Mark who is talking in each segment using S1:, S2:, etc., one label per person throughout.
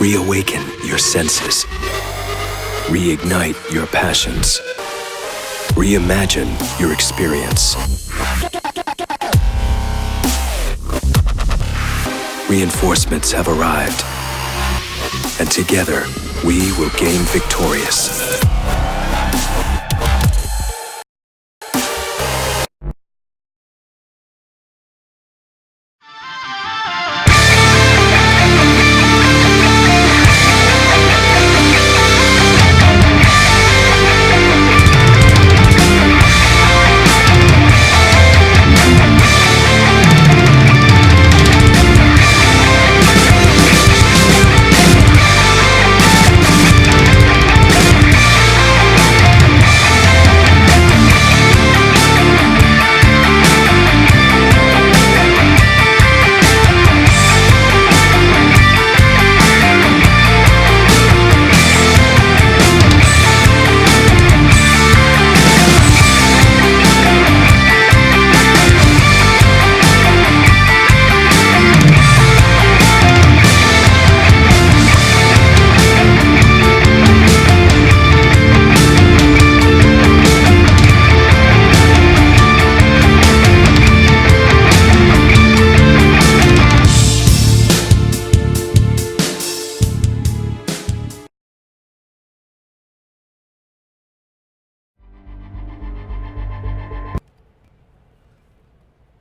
S1: Reawaken your senses. Reignite your passions. Reimagine your experience. Reinforcements have arrived, and together we will gain victorious.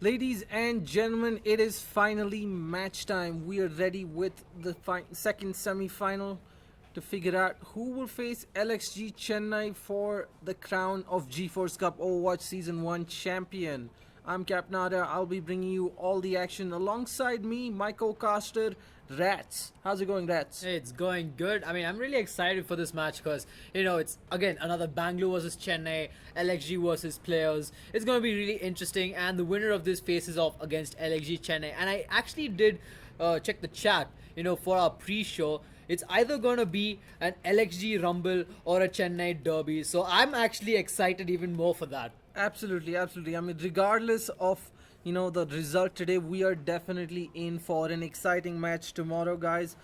S2: Ladies and gentlemen, it is finally match time. We are ready with the second semi-final to figure out who will face LXG Chennai for the crown of GeForce Cup Overwatch Season 1 champion. I'm Captain Arya. I'll be bringing you all the action alongside me, my co-caster, RatZ. How's it going, RatZ?
S3: It's going good. I mean, I'm really excited for this match because, you know, it's, again, another Bangalore versus Chennai, LXG versus Playerz. It's going to be really interesting, and the winner of this faces off against LXG Chennai. And I actually did check the chat, you know, for our pre-show. It's either going to be an LXG Rumble or a Chennai Derby. So I'm actually excited even more for that.
S2: Absolutely, absolutely. I mean, regardless of the result today, we are definitely in for an exciting match tomorrow, guys.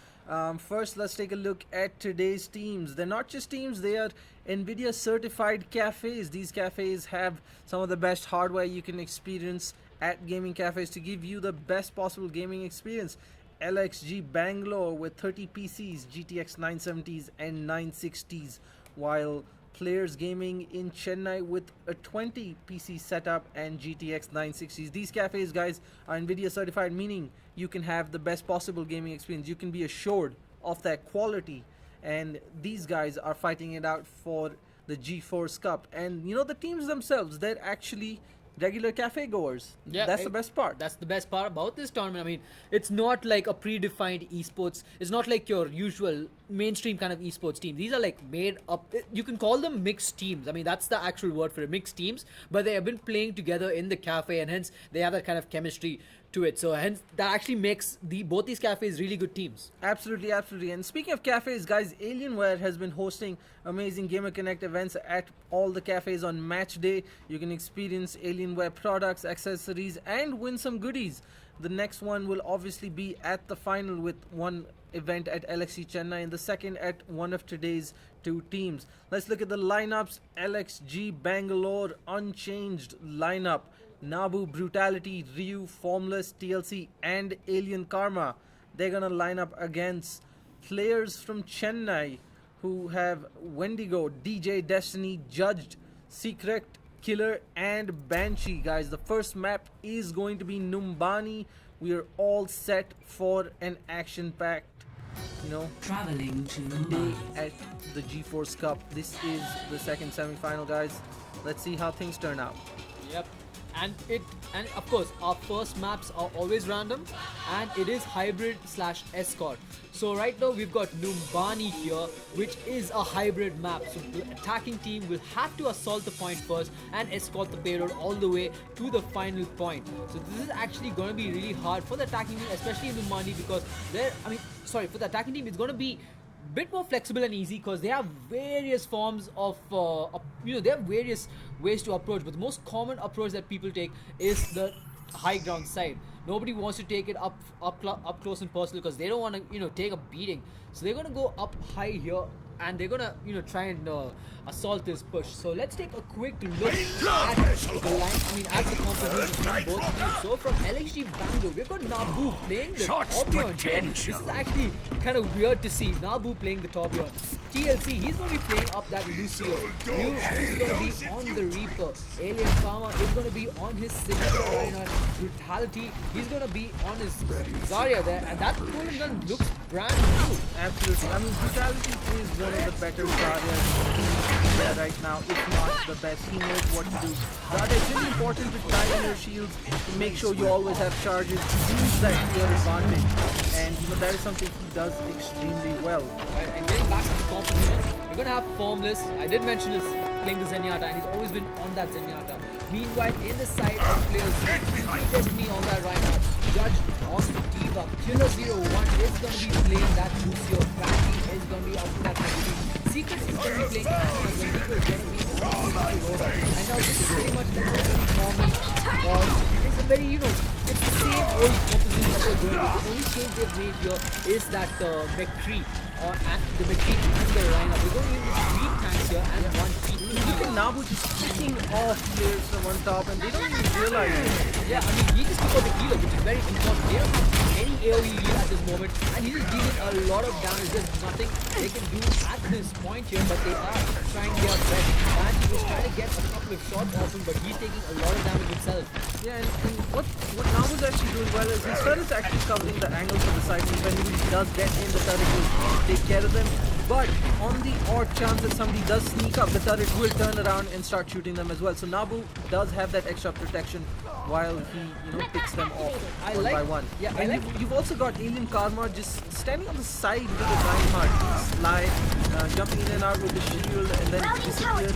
S2: First, let's take a look at today's teams. They're not just teams, they are NVIDIA Certified cafes. These cafes have some of the best hardware you can experience at gaming cafes to give you the best possible gaming experience. LXG Bangalore with 30 PCs, GTX 970s and 960s, while Playerz Gaming in Chennai with a 20 PC setup and GTX 960s. These cafes, guys, are NVIDIA certified, meaning you can have the best possible gaming experience. You can be assured of that quality, and these guys are fighting it out for the GeForce Cup. And the teams themselves, they're actually regular cafe goers.
S3: Yeah,
S2: that's the best part.
S3: That's the best part about this tournament. I mean, it's not like a predefined esports. It's not like your usual mainstream kind of esports team. These are like made up. You can call them mixed teams. I mean, that's the actual word for it, mixed teams. But they have been playing together in the cafe, and hence they have that kind of chemistry to it. So hence that actually makes both these cafes really good teams.
S2: Absolutely, absolutely. And speaking of cafes, guys, Alienware has been hosting amazing Gamer Connect events at all the cafes on match day. You can experience Alienware products, accessories, and win some goodies. The next one will obviously be at the final, with one event at LXG Chennai and the second at one of today's two teams. Let's look at the lineups. LXG Bangalore, unchanged lineup. Nabu, Brutality, Ryu, Formless, TLC, and Alien Karma. They're gonna line up against Playerz from Chennai, who have Wendigo, DJ, Destiny, Judged, Secret, Killer, and Banshee. Guys, the first map is going to be Numbani. We are all set for an action-packed,
S4: traveling to
S2: day
S4: Numbani
S2: at the GeForce Cup. This is the second semi-final, guys. Let's see how things turn out.
S3: Yep. And of course our first maps are always random, and it is hybrid / escort. So right now we've got Numbani here, which is a hybrid map. So the attacking team will have to assault the point first and escort the payload all the way to the final point. So this is actually going to be really hard for the attacking team, especially in Numbani, because for the attacking team it's going to be bit more flexible and easy because they have various forms of they have various ways to approach, but the most common approach that people take is the high ground side. Nobody wants to take it up close and personal because they don't want to take a beating. So they're gonna go up high here and they're gonna try and assault this push. So let's take a quick look at the line. I mean, at the composition from both teams. So from LXG Bangalore, we've got Nabu playing the Torbjorn here. This is actually kind of weird to see Nabu playing the Torbjorn. TLC, he's going to be playing up that Lucio. Yu is going to be on the Reaper. Alien Farmer is going to be on his signature Rhino. Brutality, he's going to be on his Zarya there. And that golden gun looks brand new.
S2: Absolutely. I mean, Brutality is one of the better Zaryas there right now, if not the best. He knows what to do. Zarya, it's really important to time your shields to make sure you always have charges. Use that to your advantage. And that is something he does extremely well.
S3: Right, and getting back to the competition, we're going to have Formless. I did mention this playing the Zenyatta, and he's always been on that Zenyatta. Meanwhile, in the side of players, me on that right now. Judge on the Diva. Killer 01 is going to be playing that Lucio. Frankie is going to be up to that category. Secrets is going to be playing Anna. Wendigo is going to be on the Robo. And now this is pretty much normal. It's a very, it's the same old composition that we're going with. The only change they've made here is that McCree. And the McCree and the Rhino. We're going to use 3 tanks here and 1 team.
S2: Look at Nabu just picking off players from on top and they don't even realize it.
S3: Yeah, I mean, he just took out the healer, which is very important. They don't have any AoE heal at this moment, and he's just dealing a lot of damage. There's nothing they can do at this point here, but they are trying their best. And he was trying to get a couple of shots off him, but he's taking a lot of damage himself.
S2: Yeah, and what Nabu's actually doing well is his turret's actually covering the angles of the side, and when he does get in, the turret will take care of them. But on the odd chance that somebody does sneak up, the turret will turn around and start shooting them as well. So Nabu does have that extra protection while he picks them off one by one.
S3: Yeah,
S2: and you've also got Alien Karma just standing on the side with the Reinhardt, slide, jumping in and out with the shield, and then disappearing,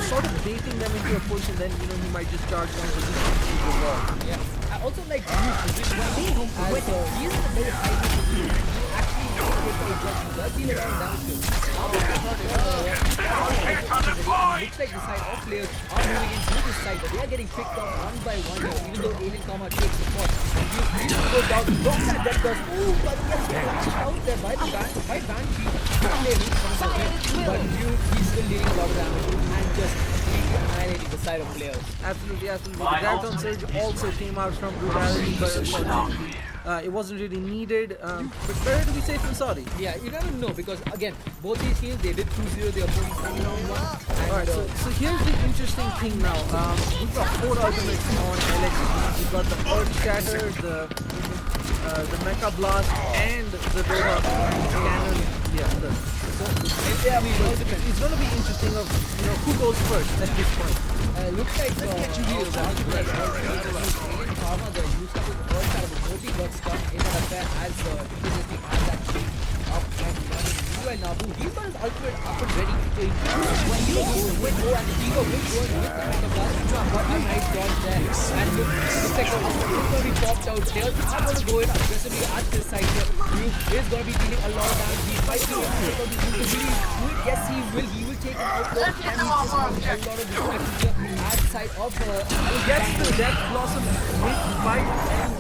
S2: sort of baiting them into a push, and then he might just charge one position to the wall.
S3: Yeah, I also like Bruce position as he's in a very high position. Actually, does deal a lot of damage to him. Looks like the side of players are moving into this side, but they are getting picked off one by one here, even though Alien Karma takes the shot. And you go down, blocks that death burst. Ooh, but he gets flashed out there by Banshee. But he's still dealing a lot of damage and just annihilating the side of players.
S2: Absolutely. The Graviton Surge also came out from Brutality, but unfortunately it wasn't really needed. But better to be safe than sorry.
S3: Yeah, you never know because again, both these teams they did 2-0 their opponents in round 1.
S2: Alright, so here's the interesting thing now. We've got 4 ultimates on LXG. We've got the Earth Shatter, the Mecha Blast, and the Robo Cannon. It's going to be interesting of who goes first at this point.
S3: Looks like Karma, the use of the Earth Shatter, Moti got stuck in that affair as previously had that sheet up and running. Meanwhile, Nabu, he's got his ultimate up and ready. So when he goes with O and the Diva will go in with the Mecha Blast. What a nice dodge there. And looks like it's going to be popped out. Players are going to go in aggressively at this side here. He is going to be dealing a lot of damage. He's fighting to take out this Will he do it? Yes, he will. He will take him out. And he's just having a lot of deflections here at the side of
S2: he gets the Death Blossom mid-fight and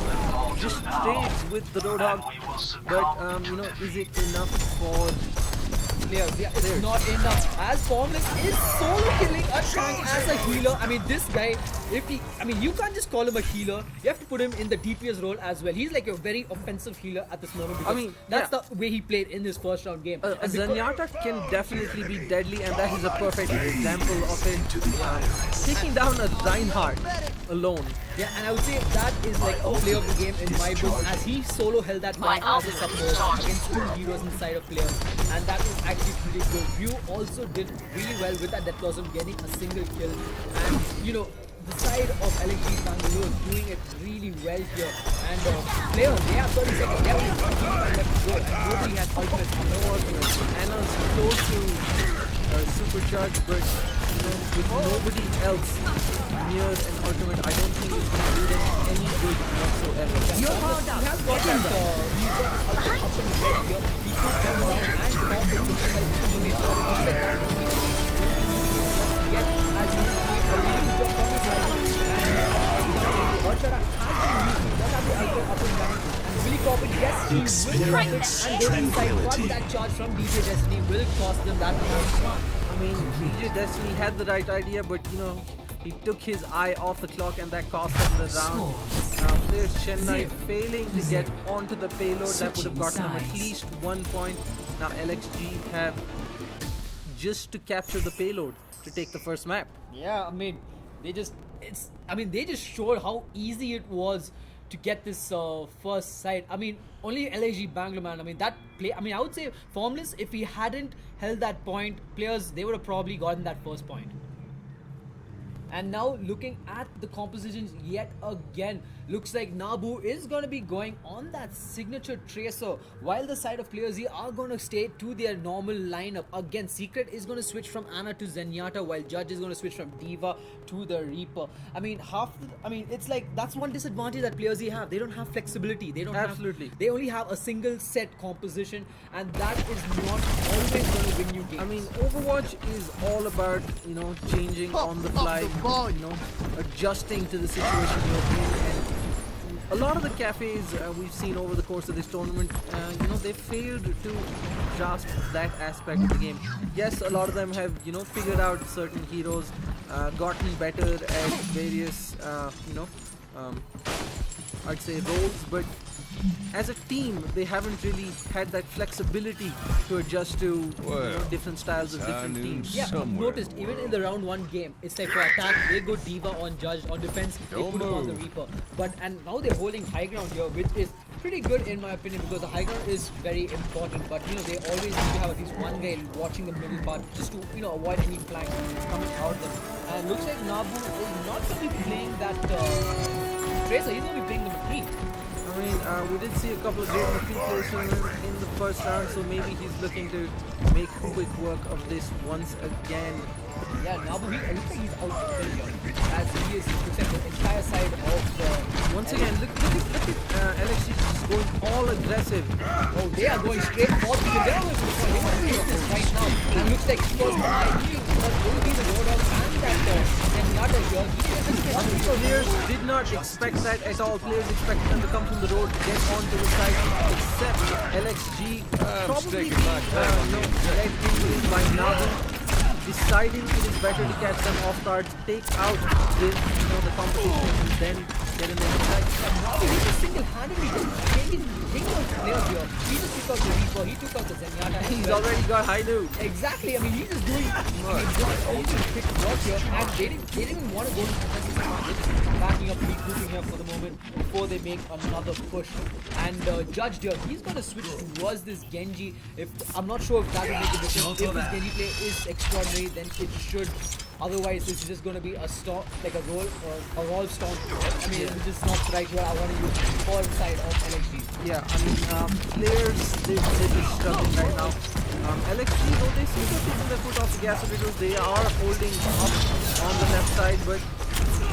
S2: just stays with the Roadhog. But, is it enough for
S3: players? Yeah, it's not enough. As Formless is solo killing a tank as a healer. I mean, this guy, you can't just call him a healer. You have to put him in the DPS role as well. He's like a very offensive healer at this moment because that's the way he played in this first round game.
S2: A Zenyatta can definitely be deadly, and that is a perfect example of it. Taking down a Reinhardt alone.
S3: Yeah, and I would say that is like a play of the game in my book, as he solo held that tank as a support against 2 heroes inside of players, and that was actually pretty good. Ryu also did really well with that Death Blossom, getting a single kill, and the side of LXG Bangalore doing it really well here, and players, they have 30 seconds, they have only 15 left to go, and nobody has ultimate.
S2: No ultimate. Anna's close to supercharge, but with nobody else near an ultimate, I don't think it's going to do them any good whatsoever.
S3: He has got that, he's got up and ready here. He could come down and pop it to help teammates. Yes, as he is doing a really good job from his side. And Arya
S1: Experience
S3: and go inside, but
S1: tranquility.
S3: that charge from DJ Destiny will cost them that much.
S2: I mean, DJ Destiny had the right idea, but you know, he took his eye off the clock and that cost him the round. Playerz Chennai failing to get onto the payload that would have gotten him at least 1 point. Now LXG have just to capture the payload to take the first map.
S3: Yeah, I mean, they just showed how easy it was to get this first side. I mean, only LXG Bangalore, man. I mean, that play. I mean, I would say Formless, if he hadn't held that point, Playerz, they would have probably gotten that first point. And now looking at the compositions yet again, looks like Nabu is going to be going on that signature tracer, while the side of Playerz are going to stay to their normal lineup. Again, Secret is going to switch from Ana to Zenyatta, while Judge is going to switch from Diva to the Reaper. I mean, it's like that's one disadvantage that Playerz have. They don't have flexibility. They don't
S2: Absolutely.
S3: They only have a single set composition, and that is not always going to win you games.
S2: I mean, Overwatch is all about, you know, changing on the fly, you know, adjusting to the situation you're in. And a lot of the cafes we've seen over the course of this tournament, you know, they failed to grasp that aspect of the game. Yes, a lot of them have, you know, figured out certain heroes, gotten better at various, you know, I'd say roles, but as a team, they haven't really had that flexibility to adjust to you know, different styles of different teams.
S3: Yeah, I've noticed even in the round 1 game, it's like for attack, they go Diva on Judge, on defense, they put him on the Reaper. And now they're holding high ground here, which is pretty good in my opinion, because the high ground is very important. But you know, they always need to have at least one guy watching the middle part just to, you know, avoid any flank coming out of them. And looks like Nabu is not going to be playing that Tracer, he's going to be playing the McCree.
S2: I mean, we did see a couple of great McCree placements in the first round, so maybe he's looking to make quick work of this once again.
S3: Yeah, Nabu, it looks like he's out of failure, as he is protecting the entire side of the...
S2: Once again, look at LXG just going all aggressive.
S3: Oh, they are going straight for the they're going for the point. They're going to this right now. And looks like first idea was going to be the Robo and that Zenyatta here.
S2: Players did not expect that at all. Players expected them to come from the road, get onto the side, except LXG probably led into by Nabu, deciding it is better to catch them off guard, take out the competition, and then get in the inside.
S3: Nabu, he just single-handedly taking out players here. He just took out the Reaper, he took out the Zenyatta.
S2: He's already got high noon.
S3: Exactly, I mean, he's just doing quick work here, and they didn't even want to go to defensive command. They're just backing up, regrouping here for the moment before they make another push. And Judge here, he's going to switch towards this Genji. I'm not sure if that will make a difference. If this Genji play is extraordinary, then it should. Otherwise, it's just going to be a storm, like a roll storm. I mean, it's just not the right word I want to use for the side of LXG.
S2: Yeah, I mean, Playerz, they're just struggling right now. LXG, though they seem to have taken their foot off the gas a little, they are holding up on the left side, but you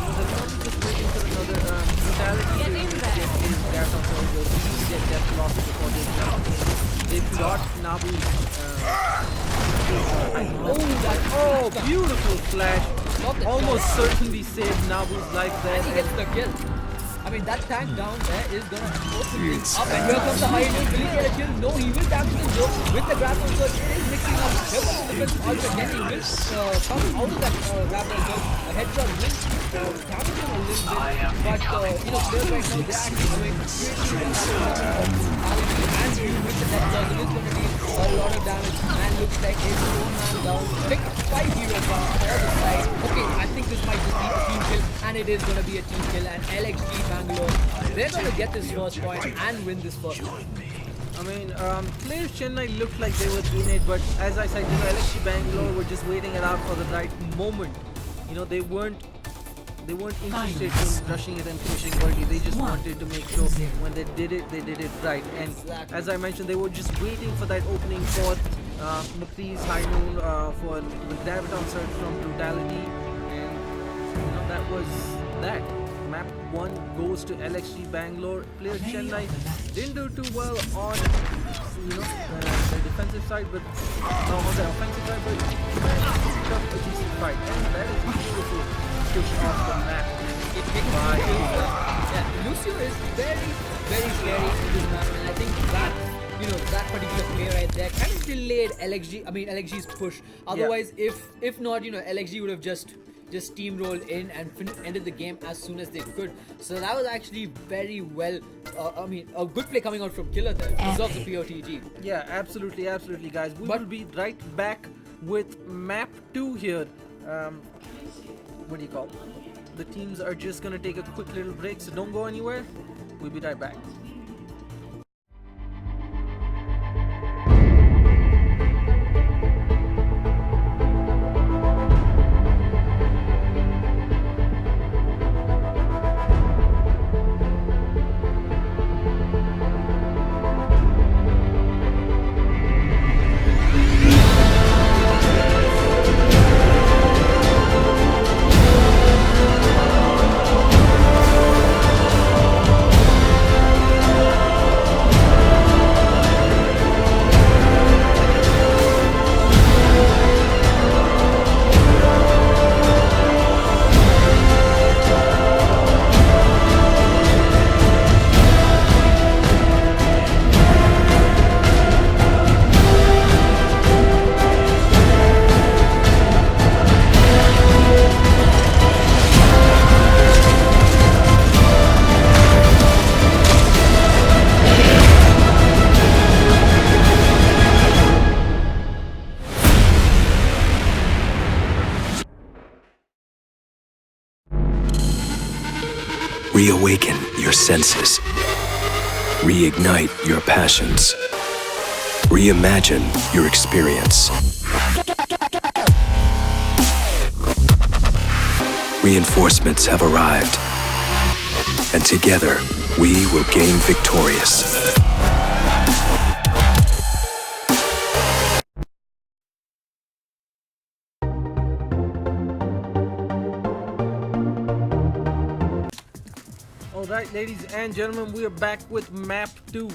S2: know, they're not just waiting for another brutality to get his gas off the road, to get death loss before they jump in. They've got Nabu. Oh, beautiful flash. Almost certainly saved Nabu's life there.
S3: And he gets the kill. I mean, that tank down there is gonna open things up, and here comes the high note. Will he get a kill? No, he will tap him though with the grapple search. It is mixing up. Here comes the defense also again. He will come out of that grapple search. A headshot will damage him a little bit, but you know, players right now they're actually doing and you with the death loss, it is going to be a lot of damage. And looks like it's one man down. Pick 5 heroes down for the side. Okay, I think this might just be a team kill, and it is going to be a team kill. And LXG Bangalore, they're going to get this first point and win this first point.
S2: I mean, Playerz Chennai looked like they were in it, but as I said, you know, LXG Bangalore were just waiting it out for the right moment. You know, they weren't interested in rushing it and finishing early. They just wanted to make sure when they did it right. And as I mentioned, they were just waiting for that opening for McCree's high noon for the graviton surge from brutality, and you know, that was that. Map 1 goes to LXG Bangalore. Playerz Chennai didn't do too well on the defensive side, but on the offensive side, but picked up a decent fight. And that is a beautiful push off the map.
S3: Yeah, Lucio is very very scary in this map, and I think that that particular play right there kind of delayed LXG's push. Otherwise, if not, LXG would have just steamrolled in and ended the game as soon as they could. So that was actually very well, a good play coming out from Killer there. Deserves a POTG.
S2: Yeah, absolutely, guys. We will be right back with map 2 here. What do you call it? The teams are just gonna take a quick little break, so don't go anywhere. We'll be right back.
S1: Reawaken your senses. Reignite your passions. Reimagine your experience. Reinforcements have arrived, and together we will gain victorious.
S2: Alright, ladies and gentlemen, we are back with map 2.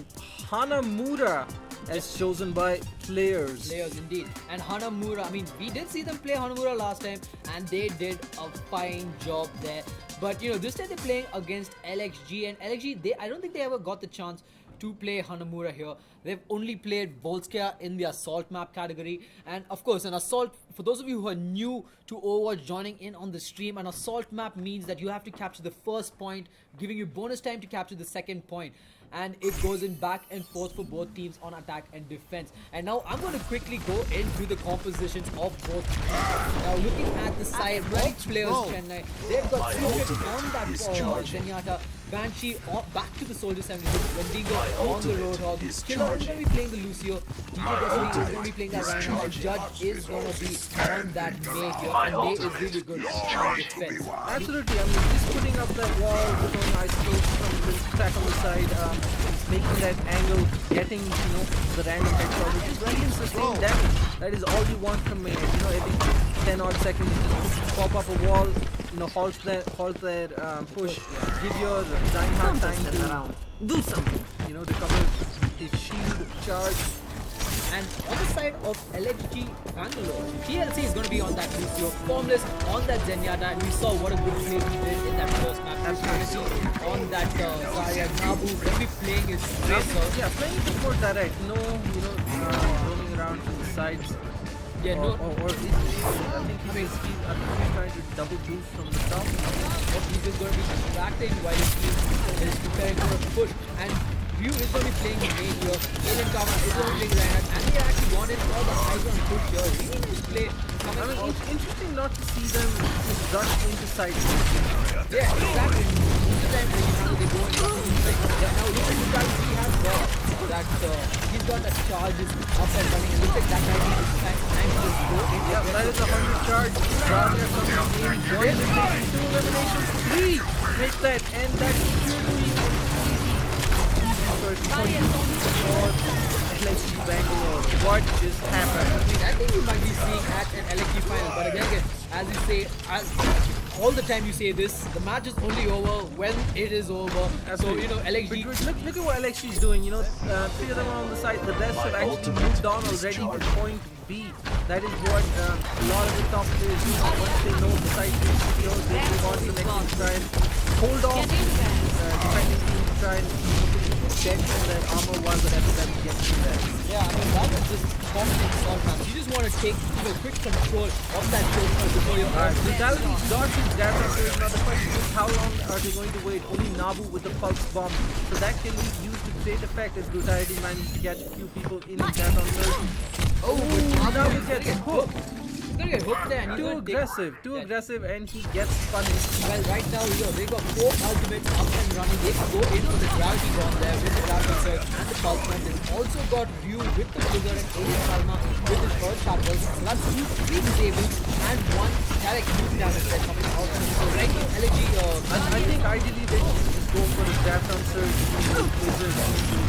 S2: Hanamura, as chosen by Playerz.
S3: Playerz indeed. And Hanamura, we did see them play Hanamura last time and they did a fine job there. But this time they're playing against LXG, and LXG, I don't think they ever got the chance to play Hanamura here. They've only played Volskaya in the assault map category, and of course an assault, for those of you who are new to Overwatch joining in on the stream, an assault map means that you have to capture the first point, giving you bonus time to capture the second point. And it goes in back and forth for both teams on attack and defense. And now I'm going to quickly go into the compositions of both teams. Now looking at the side of Playerz Chennai, they've got Secret on that Zenyatta, Banshee back to the Soldier 76, Wendigo on the Roadhog, Killer is going to be playing the Lucio, DJ Destiny is going to be playing that Rhino, and Judge is going to be on that May here, and May is really good on defense.
S2: Absolutely, just putting up that wall, throwing ice floats from the track on the side, making that angle, getting the random headshot, which is random sustained damage. That is all you want from May. Every 10 odd seconds, just pop up a wall, halt their push, give your Reinhardt time to do something, to cover his shield charge.
S3: And on the side of LXG Bangalore, TLC is going to be on that Lucio, Formless on that Zenyatta, and we saw what a good play he did in that first map. On that Arya, Nabu, when we playing his tracer.
S2: Yeah, playing it more direct, no, roaming around to the sides.
S3: Yeah,
S2: I think he's trying to double boost from the top.
S3: He's just going to be distracting while his team is preparing for a push. And View is going to be playing May here. Alien Kama is going to be playing Reinhardt. And they actually wanted for the high ground push here. Really nice play.
S2: It's interesting not to see them just rush into sides.
S3: Yeah, exactly. Most of the time they go into the now look at the guys he has got. That he's got that charges up and running. And look at that guy. Time to go in.
S2: Yeah, that is 100 charge. Arya coming in. One elimination, 2 eliminations, 3. Take that, and that should be first point for LXG Bangalore. What just happened?
S3: I think we might be seeing at an LXG final, but again, as you say, all the time you say this, the match is only over when it is over.
S2: Absolutely.
S3: So LXG.
S2: Look at what LXG is doing. 3 of them are on the side. The rest have actually moved on already to point B. That is what a lot of the top players do. Once they know the side is secure, they move on to the next team, try and hold off defending team, try and dead from their armor while the rest of them get in there.
S3: Yeah, I mean, that was just common assault, man. You just want to take quick control of that choke before you're
S2: Brutality got his grab answers. Now the question is how long are they going to wait? Only Nabu with the pulse bomb. So that can be used to great effect as Brutality manages to catch a few people in his grab answers.
S3: Oh, but
S2: Nabu gets hooked.
S3: He's gonna get hooked there and
S2: Too aggressive, and he gets punished.
S3: Well, right now, they got 4 ultimates up and running. They can go in for the gravity bomb there with the gravity surge and the pulse bomb. They've also got Ryu with the Blizzard and Alien Salma with his Earth Shackles. So that's 3 disabled and 1 direct huge damage there coming out. So right now, LXG,
S2: I think ideally they should just go for the grab answer, Blizzard,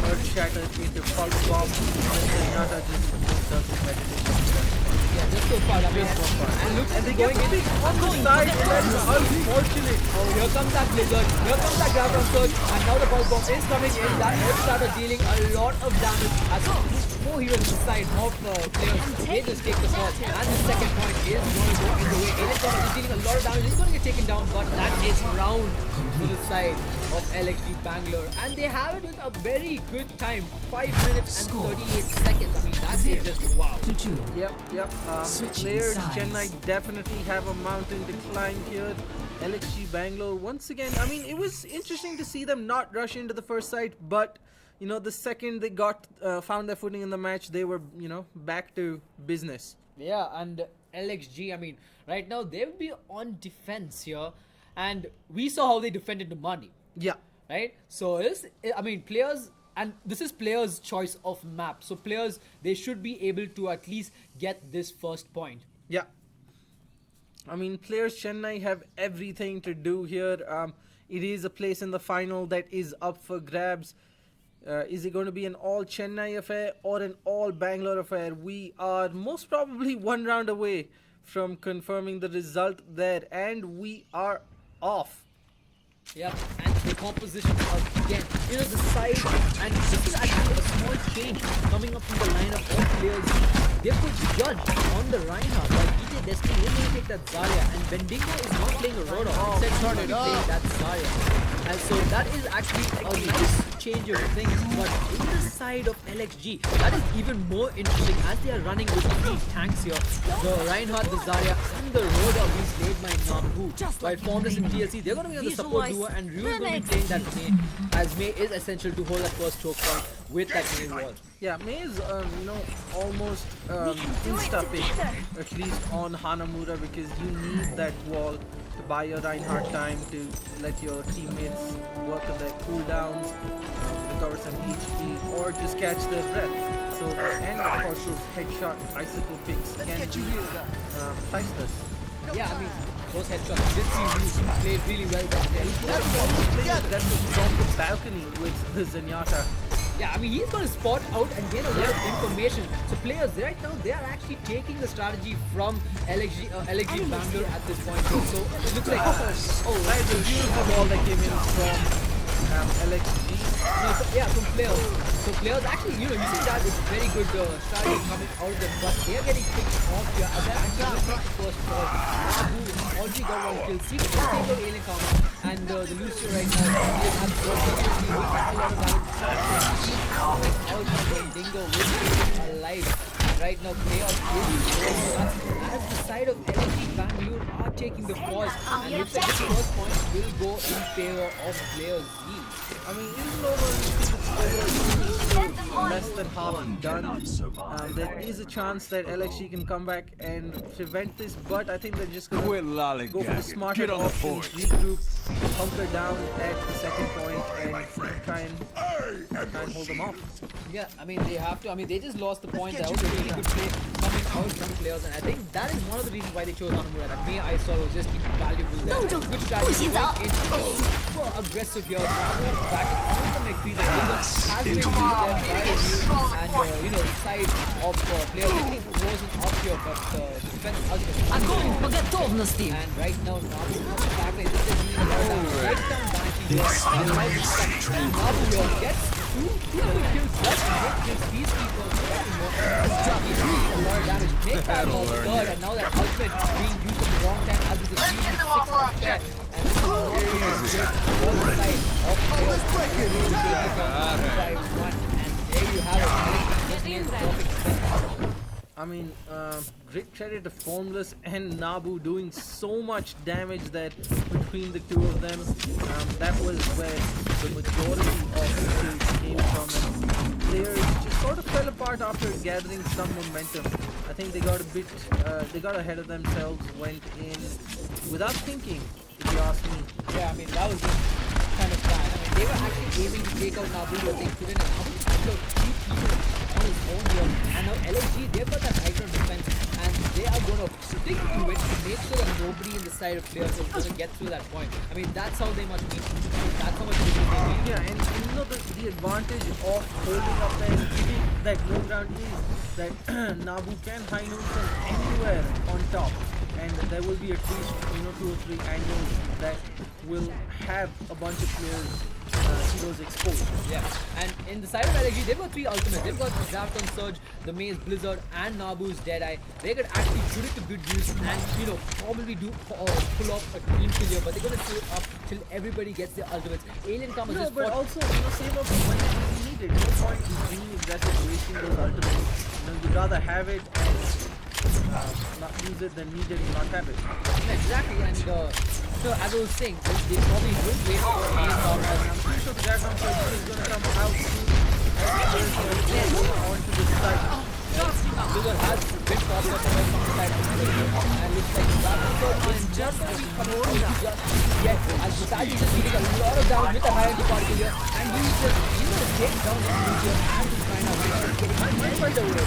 S2: Earth Shatter into pulse bomb, and Zenyatta just does the meditation.
S3: yeah, just so far. I mean, and
S2: they get
S3: going in.
S2: on the side, and that's unfortunate.
S3: Oh, here comes that Blizzard, here comes that grab on surge, and now the pulse bomb is coming in. That Earth Shatter dealing a lot of damage as 4 heroes inside of Playerz. They just take the fall, and the second point is going to go in the way. Alien Salma is dealing a lot of damage. He's going to get taken down, but that is round to the side of LXG Bangalore, and they have it with a very good time, 5 minutes and 38 seconds. I mean, that is just wow.
S2: Yep. Playerz Chennai definitely have a mountain to climb here. LXG Bangalore once again. I mean, it was interesting to see them not rush into the first site, but you know, the second they got found their footing in the match, they were back to business.
S3: Yeah, and LXG, I mean, right now they will be on defense here, and we saw how they defended Numbani.
S2: Yeah.
S3: Right? So, Playerz, and this is Playerz' choice of map. So, Playerz, they should be able to at least get this first point.
S2: Yeah. I mean, Playerz Chennai have everything to do here. It is a place in the final that is up for grabs. Is it going to be an all Chennai affair or an all Bangalore affair? We are most probably 1 round away from confirming the result there, and we are off.
S3: Yep, and the composition again, the side, and this is actually a small change coming up from the lineup of Playerz. They put Judge on the Reinhardt, while DJ Destiny will maybe take that Zarya, and Bendigo is not playing a Robo, instead he's going to be playing that Zarya. And so that is actually a nice change of things, but in the side of LXG, that is even more interesting as they are running with 3 tanks here. The Reinhardt, the Zarya, and the Robo being played by Nabu. While Formless in TLC, they're going to be on the support duo, and Ryu is going to be playing that May, as May is essential to hold that first choke point with that main wall.
S2: Yeah, May is, almost insta-pick, at least on Hanamura, because you need that wall to buy your Reinhardt time to let your teammates work on their cooldowns, recover some HP, or just catch their breath. So, and of course, those headshot icicle picks can be priceless.
S3: Yeah, I mean, those headshots did see Ryu played really well down there.
S2: That's also playing aggressive from the balcony with the Zenyatta.
S3: Yeah, I mean, he's going to spot out and gain a lot of information. So Playerz, right now, they are actually taking the strategy from LXG Bangalore at this point. So it looks like,
S2: right, the beautiful ball that came in from LXG.
S3: From Playerz. So Playerz actually, you see that it's very good strategy coming out of them, but they are getting picked off here. And they're actually looking at the first ball. Nabu already got 1 kill. See the stable alien counter, and the Lucio right now is absolutely a lot of damage. Dingo will be alive. Right now, Playerz as the side of LXG Bangalore are taking the pause, and looks like this first point will go in favor of Playerz.
S2: I mean, even over less than half done, there is a chance that LXG can come back and prevent this, but I think they're just going to go for the smarter option, regroup, hunker down at the second point, and try and hold them off.
S3: Yeah, I mean, they have to. I mean, they just lost the point. That was a really good play coming out from Playerz, and I think that is one of the reasons why they chose Hanamura. That May I saw was just valuable there. Good strategy, super aggressive here. Back on the McCree, the has been used there by Ryu, and the side of Playerz really wasn't up here, but defense ultimately. And right now, Nabu comes back. This is a lot of damage. Right down Banshee here, and Nabu here gets two good kills left with his Peacekeeper. He's doing a lot of damage. Make that ball third, and now that ultimate being used at the wrong time as it's a 3-6 affair. And this is very good on the side of Playerz. there you have it. Just nailed the perfect spin.
S2: I mean, great credit to Formless and Nabu doing so much damage that between the two of them, that was where the majority of the kills came from. And players just sort of fell apart after gathering some momentum. I think they got a bit, they got ahead of themselves, went in without thinking, if you ask me.
S3: Yeah, I mean, that was just kind of bad. I mean, they were actually aiming to take out Nabu, but they couldn't. And Nabu had out 3 people on his own here. And now LXG, they've got that high ground defense, and they are going to stick to it to make sure that nobody in the side of players is going to get through that point. I mean, that's how they must mean. That's how much they mean.
S2: Yeah, and you know the advantage of holding up there and giving that low ground is that Nabu can high noon from anywhere on top, and there will be at least 2 or 3 angles that will have a bunch of players heroes exposed.
S3: Yeah, and in the side of LXG, they've got 3 ultimates. They've got Grafton Surge, the Maze Blizzard, and Nabu's Deadeye. They could actually put it to good use and probably do pull off a team kill here, but they're gonna stay up till everybody gets their ultimates. Alien Karma
S2: No,
S3: just
S2: but
S3: fought.
S2: also save up when it really needed. No point in being aggressive wasting those ultimates. You'd rather have it and not use it than need it and not have it.
S3: Yeah, exactly, and so as I was saying, they probably will wait for Alien Karma.
S2: I'm pretty sure the Dragon Surge is going to come out soon. As players are onto the side.
S3: Blizzard has been popped up away from the side of the and looks like Dragon Surge is just going to be coming out just yet. As Visaji is just dealing a lot of damage with the high energy particle here, and he's just going to take down the here and he's trying out getting right away.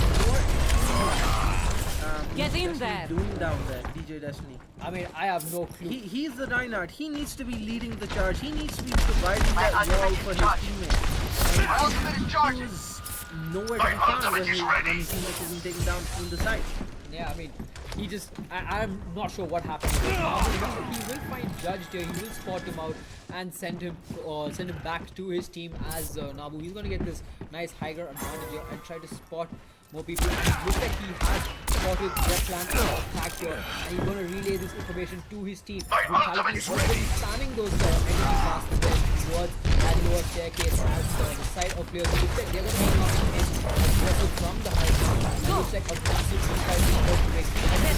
S4: Get in there.
S2: Doing down there, DJ Destiny.
S3: I mean, I have no clue.
S2: He's the Reinhardt. He needs to be leading the charge. He needs to be providing that wall for his teammates. And he's nowhere to be found when his teammates isn't taken down in the side.
S3: Yeah, I mean, he just, I'm not sure what happened. He will find Judge here, he will spot him out and send him back to his team as Nabu. He's going to get this nice high ground advantage here and try to spot more people. And it looks like he has spotted their plan attack here, and he's going to relay this information to his team. Brutality is already spamming those enemy blasts towards that lower staircase as the side of players. It looks like they're going to be coming in aggressive from the high ground. It looks like a massive refight is about to break. And then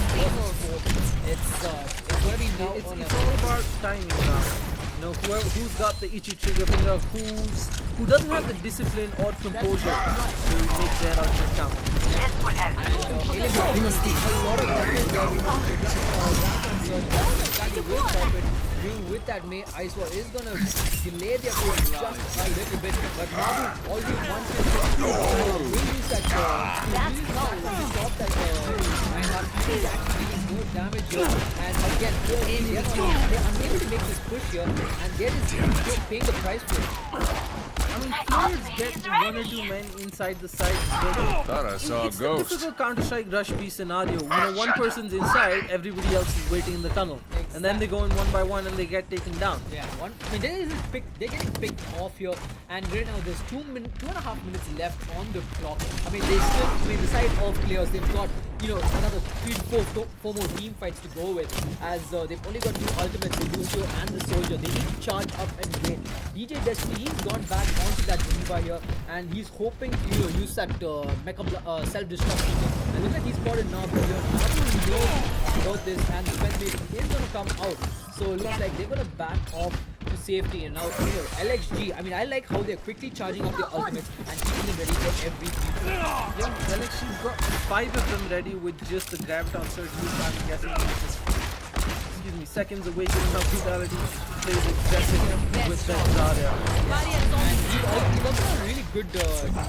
S3: it's going to be now
S2: It's all about timing now. Who's got the itchy trigger finger, who doesn't have the discipline or composure to make their ultimate count.
S3: With that, May Ice Wall is gonna delay their play just a little bit, but Nabu already wants to use that stop that Reinhardt is actually doing more damage here. And again, they're unable to make this push here, and they're just paying the price for it.
S2: I mean, players get 1 or 2 men inside the site.
S5: Thought I saw a
S2: It's a
S5: ghost.
S2: typical Counter-Strike Rush B scenario. One person's inside, everybody else is waiting in the tunnel.
S3: Exactly.
S2: And then they go in 1 by 1 and they get taken down.
S3: Yeah, I mean, they're getting picked off here, and right now there's 2.5 minutes left on the clock. I mean, the side of players, they've got another 3 to 4 more team fights to go with, as they've only got 2 ultimates, the Lucio and the Soldier. They need to charge up and win. DJ Destiny, he's gone back onto that Geneva here, and he's hoping to use that self-destruction. And look like he's spotted Nabu here. Nabu knows about this, and the Spence is going to come out. So it looks like they're going to back off to safety. And now LXG, I mean, I like how they're quickly charging up their ultimates and keeping them ready for every people.
S2: Yeah, LXG's got 5 of them ready with just the Graviton Surge, which I'm guessing is just, seconds away from now. Brutality plays aggressive with that Arya.
S3: And he got a really good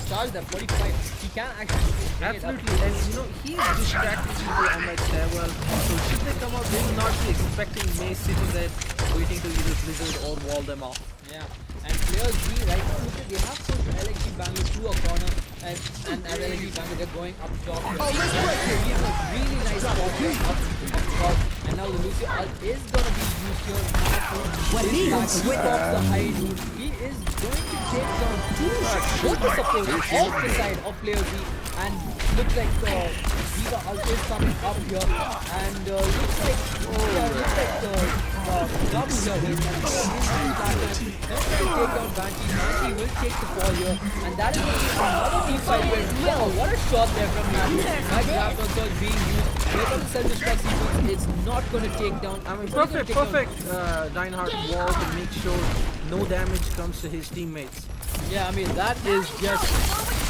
S3: charge, that 45. He can actually bring it up.
S2: Absolutely, and he's distracting people on that stairwell. So should they come out, they will not be expecting May sitting there waiting to either blizzard or wall them off.
S3: Yeah, and Playerz right now, look at, they have pushed LXG Bangalore to a corner, and LXG Bangalore, they're going up top here. Really nice spot here up top, and now the Lucio ult is going to be used here now to whip off the high noon. He is going to take down both the supporters off the side of Playerz, and looks like Diva ult is coming up here, and looks like Nabu here is going to take take down Banshee. Banshee will take the fall here, and that is going to be another team fight where, wow, what a shot there from Nabu. My grab on surge being used. Here comes the self-destruct sequence. It's not going to take down.
S2: I mean, perfect Reinhardt wall to make sure no damage comes to his teammates.
S3: Yeah, I mean, that is just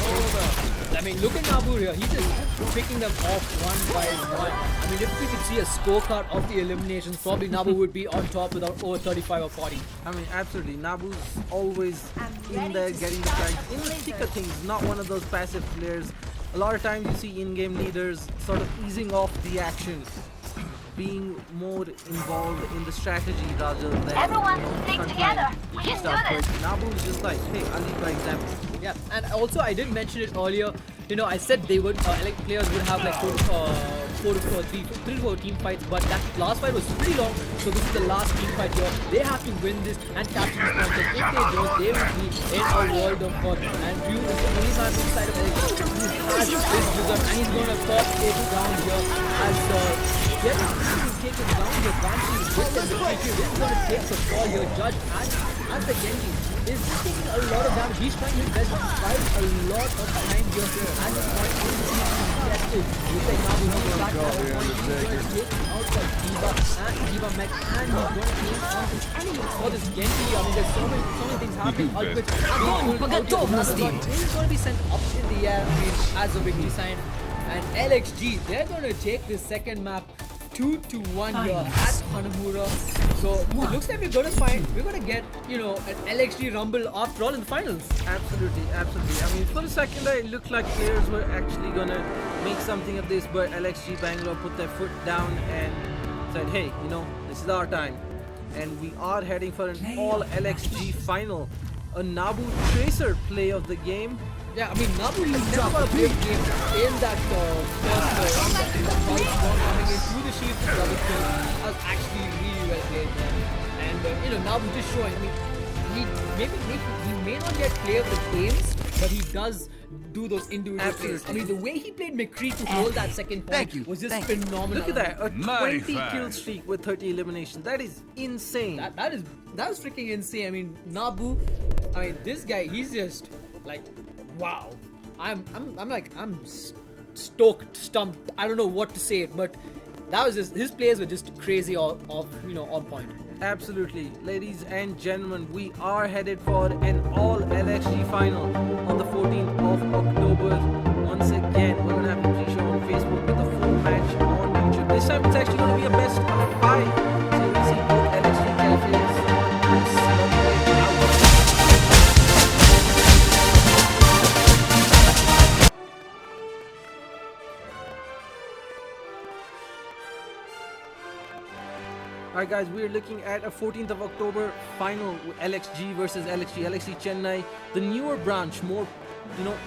S3: over. I mean, look at Nabu here. He's just picking them off one by one. I mean, if we could see a scorecard of the eliminations, probably Nabu would be on top with over 35 or 40.
S2: I mean, absolutely. Nabu's always in there getting the fight. In the thick of things, not one of those passive players. A lot of times you see in-game leaders sort of easing off the action, being more involved in the strategy rather than
S5: Everyone, stick together. We can do this.
S2: Nabu's just like, hey, I'll lead by example.
S3: Yeah, and also I did mention it earlier. You know, I said they would, like players would have like 3 to 4 team fights, but that last fight was pretty long. So this is the last team fight here. They have to win this and capture this point. If they don't, they will be in a world of hurt. And Ryu is the only man inside of LXG who has this wizard, and he's going to pop it down here as yes, he's taken down here. Banshee with the victory. This is going to take the fall here. Judge and the Genji is taking a lot of damage. He's trying his best to fight a lot of time here. And the point is contested. He's like now he's back at the point. He's going to take out the Diva and Diva mech, and he's going to aim on his enemies for this Genji. I mean, there's so many things happening. Ultimate is going to be sent up in the air, I mean, as a victory sign. And LXG, they're going to take this second map 2-1 here at Hanamura. So it looks like we're going to get, you know, an LXG rumble after all in the finals.
S2: Absolutely. I mean, for a second there, it looked like players were actually gonna make something of this, but LXG Bangalore put their foot down and said, hey, you know, this is our time. And we are heading for an all LXG final. A Nabu Tracer play of the game.
S3: Yeah, I mean, Nabu has never got a big game in that first round. That fight coming in through the shield double kill. That was actually really well played there. And, you know, Nabu just showing, I mean, he may not yet play of the games, but he does do those individual plays. I mean, the way he played McCree to hold that second point was just phenomenal.
S2: Look at that, a 20 kill streak with 30 eliminations. That is insane.
S3: That was freaking insane. I mean, Nabu, I mean, this guy, he's just like, wow. I'm stoked, stumped. I don't know what to say, but that was just, his plays were just crazy on point.
S2: Absolutely. Ladies and gentlemen, we are headed for an all LXG final on the 14th of October. Once again, we're going to have a pre-show on Facebook with the full match on YouTube. This time it's actually going to be a best of 5. So you can see both LXG cafes. Alright guys, we are looking at a 14th of October final LXG versus LXG Chennai, the newer branch, more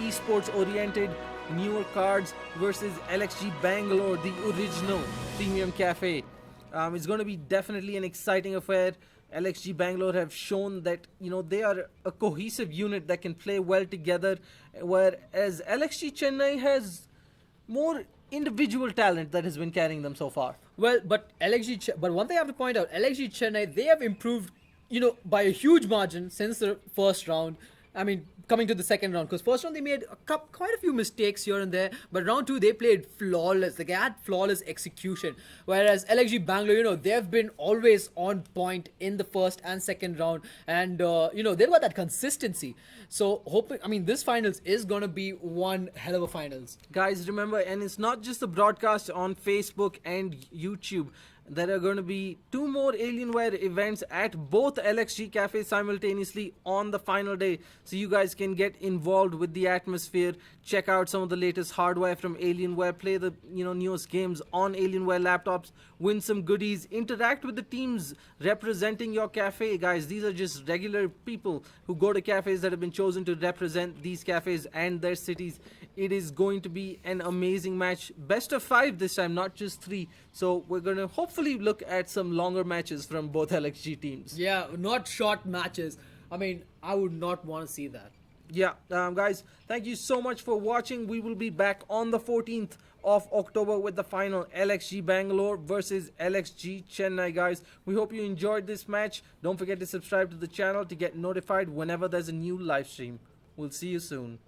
S2: esports oriented, newer cards versus LXG Bangalore, the original premium cafe. It's going to be definitely an exciting affair. LXG Bangalore have shown that they are a cohesive unit that can play well together, whereas LXG Chennai has more individual talent that has been carrying them so far.
S3: Well, but one thing I have to point out, LXG Chennai, they have improved, by a huge margin since the first round. I mean, coming to the second round, because first round they made quite a few mistakes here and there, but round 2 they played flawless. They had flawless execution, whereas LXG Bangalore, they've been always on point in the first and second round, and they've got that consistency. So this finals is gonna be one hell of a finals.
S2: Guys, remember, and it's not just the broadcast on Facebook and YouTube. There are going to be 2 more Alienware events at both LXG cafes simultaneously on the final day, so you guys can get involved with the atmosphere, check out some of the latest hardware from Alienware, play the newest games on Alienware laptops, win some goodies, interact with the teams representing your cafe. Guys, these are just regular people who go to cafes that have been chosen to represent these cafes and their cities. It is going to be an amazing match. Best of 5 this time, not just 3. So we're going to hopefully look at some longer matches from both LXG teams.
S3: Yeah, not short matches. I mean, I would not want to see that.
S2: Yeah, guys, thank you so much for watching. We will be back on the 14th of October with the final LXG Bangalore versus LXG Chennai, guys. We hope you enjoyed this match. Don't forget to subscribe to the channel to get notified whenever there's a new live stream. We'll see you soon.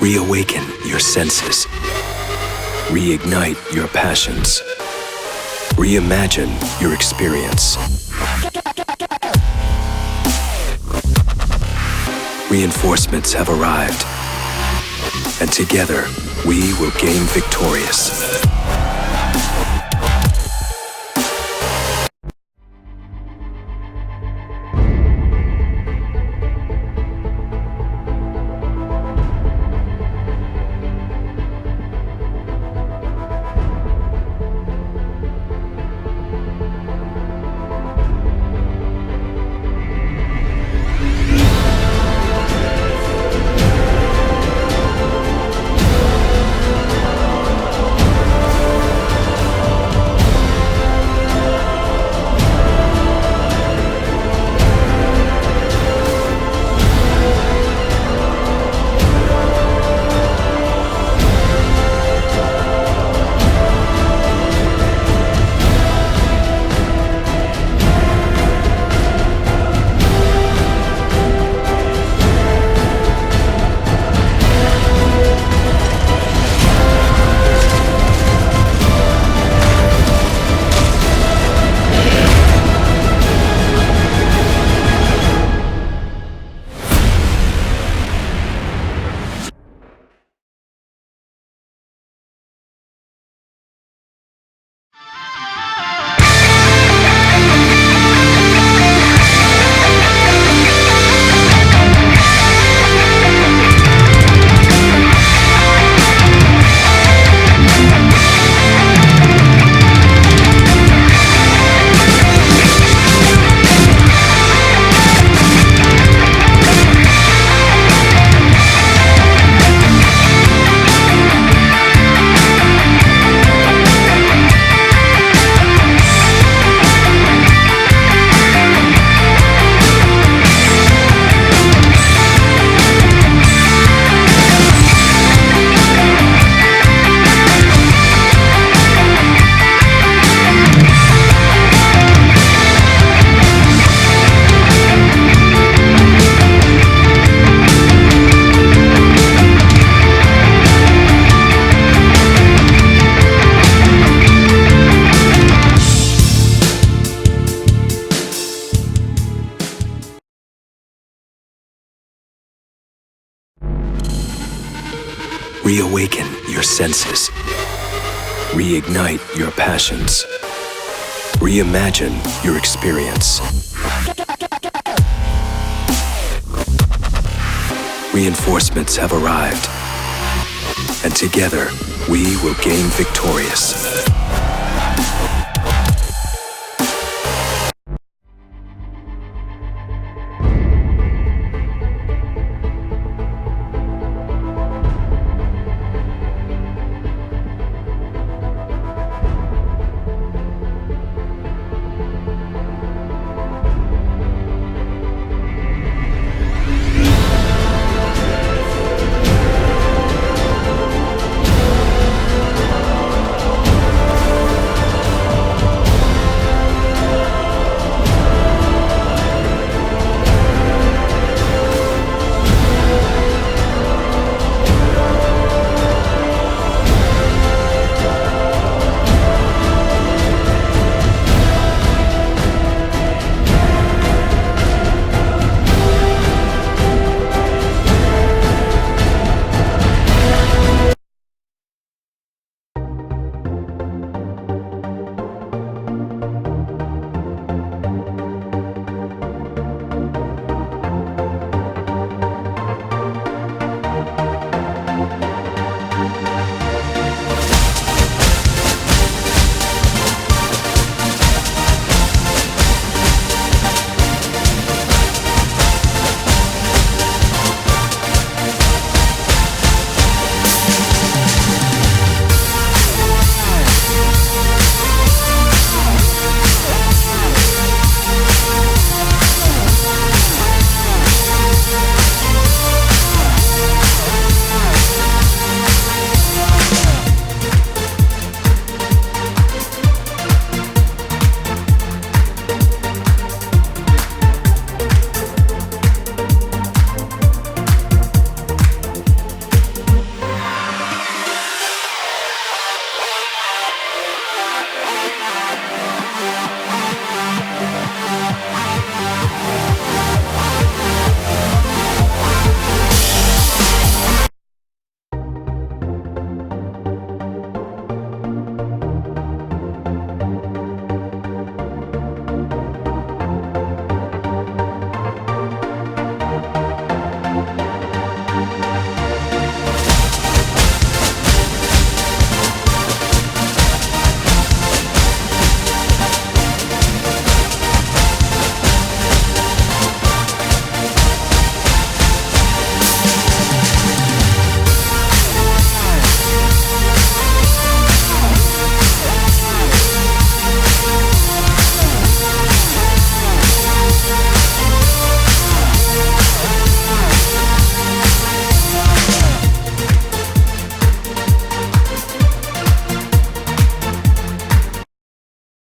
S1: Reawaken your senses. Reignite your passions. Reimagine your experience. Reinforcements have arrived, and together we will gain victorious. Reawaken your senses. Reignite your passions. Reimagine your experience. Reinforcements have arrived, and together we will gain victorious.